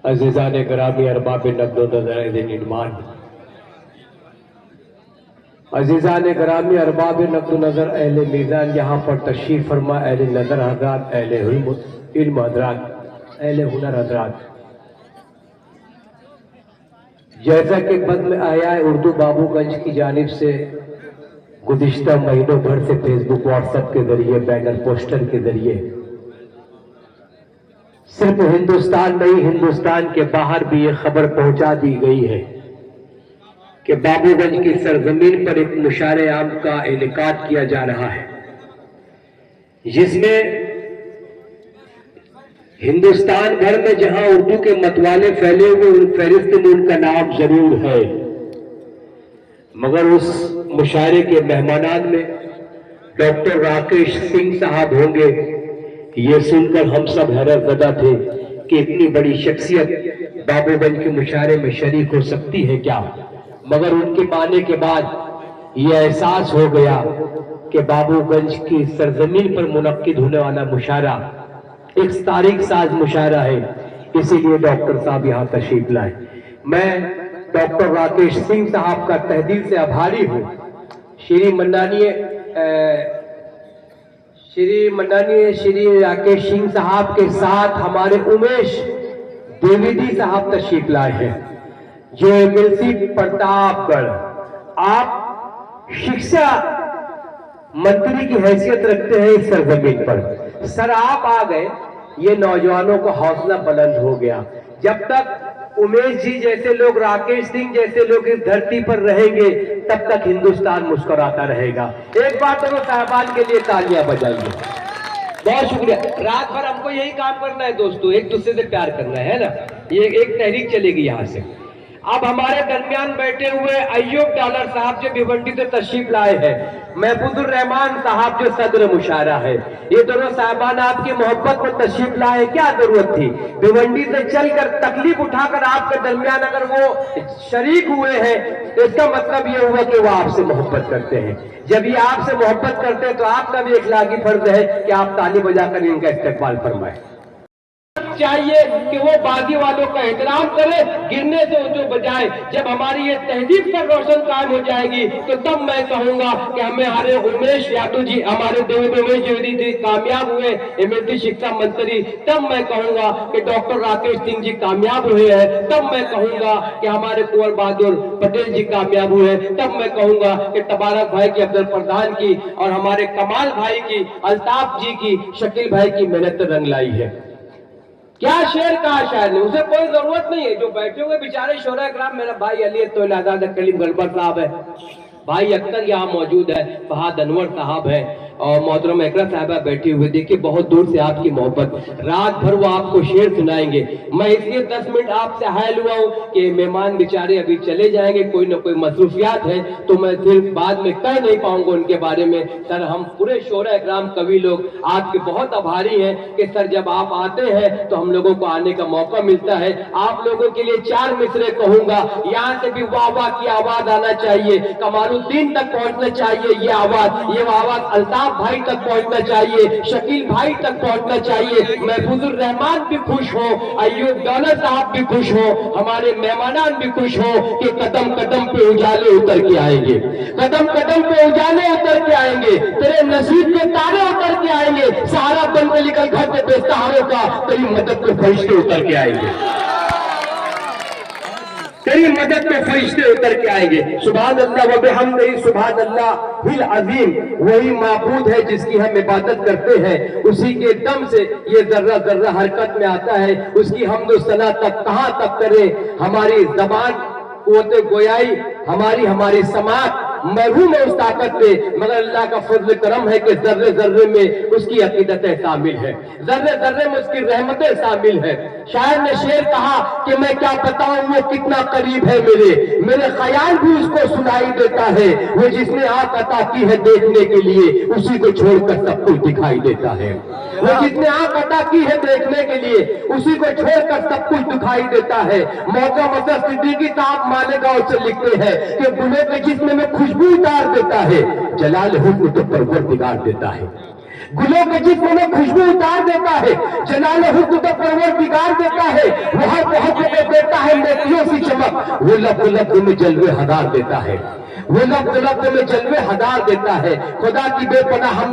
عزیزان گرامی ارباب نقد و نظر ایمان، عزیزان گرامی ارباب نقد و نظر اہل میزان، یہاں پر تشریف فرما اہل نظر حضرات، اہل علم حضرات، اہل ہنر حضرات، جیسا کہ بزم احیاء اردو بابو گنج کی جانب سے گزشتہ مہینوں بھر سے فیس بک واٹس ایپ کے ذریعے بینر پوسٹر کے ذریعے صرف ہندوستان نہیں ہندوستان کے باہر بھی یہ خبر پہنچا دی گئی ہے کہ بابو گنج کی سرزمین پر ایک مشاعرہ عام کا انعقاد کیا جا رہا ہے، جس میں ہندوستان بھر میں جہاں اردو کے متوالے پھیلے ہوئے ان فہرست میں ان کا نام ضرور ہے، مگر اس مشاعرے کے مہمانان میں ڈاکٹر راکیش سنگھ صاحب ہوں گے۔ یہ سن کر ہم سب حیرت زدہ تھے کہ اتنی بڑی شخصیت بابو گنج کے مشاعرے میں شریک ہو سکتی ہے کیا، مگر ان کے آنے کے بعد یہ احساس ہو گیا کہ بابو گنج کی سرزمین پر منعقد ہونے والا مشاعرہ ایک تاریخ ساز مشاعرہ ہے، اسی لیے ڈاکٹر صاحب یہاں تشریف لائے۔ میں ڈاکٹر راکیش سنگھ صاحب کا تہ دل سے آبھاری ہوں۔ شری راکیش سنگھ صاحب کے ساتھ ہمارے امیش دیویدی صاحب تشریف لائے ہیں، جو ایملسی پرتاپ گڑھ، آپ شکشا منتری کی حیثیت رکھتے ہیں اس سرزمین پر۔ سر آپ آ گئے، یہ نوجوانوں کا حوصلہ بلند ہو گیا۔ جب تک امیش جی جیسے لوگ، راکیش سنگھ جیسے لوگ اس دھرتی پر رہیں گے تب تک ہندوستان مسکراتا رہے گا۔ ایک بار دونوں صاحبان کے لیے تالیاں بجائیے۔ بہت شکریہ۔ رات بھر ہم کو یہی کام کرنا ہے دوستو، ایک دوسرے سے پیار کرنا ہے نا، یہ ایک تحریک چلے گی یہاں سے۔ اب ہمارے درمیان بیٹھے ہوئے ایوب ڈالر صاحب جو بھیونڈی سے تشریف لائے ہیں، محفوظ الرحمان صاحب جو صدر مشاعرہ ہے، یہ دونوں صاحبان آپ کی محبت میں تشریف لائے، کیا ضرورت تھی؟ بھیونڈی سے چل کر تکلیف اٹھا کر آپ کے درمیان اگر وہ شریک ہوئے ہیں تو اس کا مطلب یہ ہوا کہ وہ آپ سے محبت کرتے ہیں۔ جب یہ آپ سے محبت کرتے ہیں تو آپ کا بھی اخلاقی فرض ہے کہ آپ تالی بجا کر ان کا استقبال فرمائیں۔ چاہیے کہ وہ بازی والوں کا احترام کرے، گرنے سے جو بجائے۔ جب ہماری یہ تہذیب پر روشن قائم ہو جائے گی تو تب میں کہوں گا کہ ہمارے امیش یادو جی، ہمارے امیش جیوی جی کامیاب ہوئے ایملسی شکشا منتری، تب میں کہوں گا کہ ڈاکٹر راکیش سنگھ جی کامیاب ہوئے ہیں، تب میں کہوں گا کہ ہمارے کنور بہادر پٹیل جی کامیاب ہوئے، تب میں کہوں گا کہ تبارک بھائی کی، افضل پردھان کی اور ہمارے کمال بھائی کی، الطاف جی کی، شکیل بھائی کی محنت رنگ لائی ہے۔ کیا شعر کہا شاعر نے، اسے کوئی ضرورت نہیں ہے۔ جو بیٹھے ہوئے بیچارے شعراء کرام، میرا بھائی علی طویل آزاد کلیم گڑبڑ صاحب ہے، بھائی اختر یہاں موجود ہے، فہد انور صاحب ہے اور محترم اقرا صاحبہ بیٹھی ہوئے، دیکھیے بہت دور سے آپ کی محبت، رات بھر وہ آپ کو شعر سنائیں گے۔ میں اس لیے 10 منٹ آپ سے حائل ہوا ہوں کہ مہمان بیچارے ابھی چلے جائیں گے، کوئی نہ کوئی مصروفیات ہے تو میں صرف بعد میں کہہ نہیں پاؤں گا ان کے بارے میں۔ سر ہم پورے شعراء اکرام کوی لوگ آپ کے بہت آبھاری ہیں کہ سر جب آپ آتے ہیں تو ہم لوگوں کو آنے کا موقع ملتا ہے۔ آپ لوگوں کے لیے 4 مصرے کہوں گا، یہاں سے بھی واہ واہ کی آواز آنا چاہیے، کمال الدین تک پہنچنا چاہیے یہ آواز الطاف بھائی تک پہنچنا چاہیے، شکیل بھائی تک پہنچنا چاہیے، محفوظ الرحمان بھی خوش ہو، ایوب ڈالر صاحب بھی خوش ہو، ہمارے مہمانان بھی خوش ہو کہ قدم قدم پہ اجالے اتر کے آئیں گے، قدم قدم پہ اجالے اتر کے آئیں گے، تیرے نصیب کے تارے اتر کے آئیں گے، سہارا بن کے نکل گھر سے بے سہاروں کا، تیری مدد پہ فرشتے اتر کے آئیں گے، تیری مدد پہ فرشتے اتر کے آئیں گے۔ سبحان اللہ و بحمدہ، سبحان اللہ العظیم، وہی معبود ہے جس کی ہم عبادت کرتے ہیں، اسی کے دم سے یہ ذرہ ذرہ حرکت میں آتا ہے، اس کی حمد و ثنا تک کہاں تک کرے، ہماری زبان قوت گویائی، ہماری سماعت محروم ہے اس طاقت پہ، مگر اللہ کا فضل کرم ہے کہ ذرے ذرے میں اس کی عقیدتیں شامل ہیں، ذرے ذرے میں اس کی رحمتیں شامل ہیں۔ شاعر نے شعر کہا کہ میں کیا بتاؤں وہ کتنا قریب ہے میرے خیال بھی اس کو سنائی دیتا ہے، وہ جس نے آنکھ عطا کی ہے دیکھنے کے لیے اسی کو چھوڑ کر سب کچھ دکھائی دیتا ہے، وہ جس نے آنکھ عطا کی ہے دیکھنے کے لیے اسی کو چھوڑ کر سب کچھ دکھائی دیتا ہے۔ موقع مصر صدیقی صاحب مالیگاؤں سے لکھتے ہیں کہ گلے کے جسم میں خوشبو اتار دیتا ہے، جلال حسن تو پرور بگاڑ دیتا ہے، گلوں کے جسم میں خوشبو اتار دیتا ہے، جلال حسن تو پرور بگاڑ دیتا ہے، وہ ہر بہت ہے موتیوں سی چمک، وہ لفظ لفظ میں جلوے ہزار دیتا ہے، وہ لفظ لفظ میں جلوے ہزار دیتا ہے. خدا کی بے پناہ ہم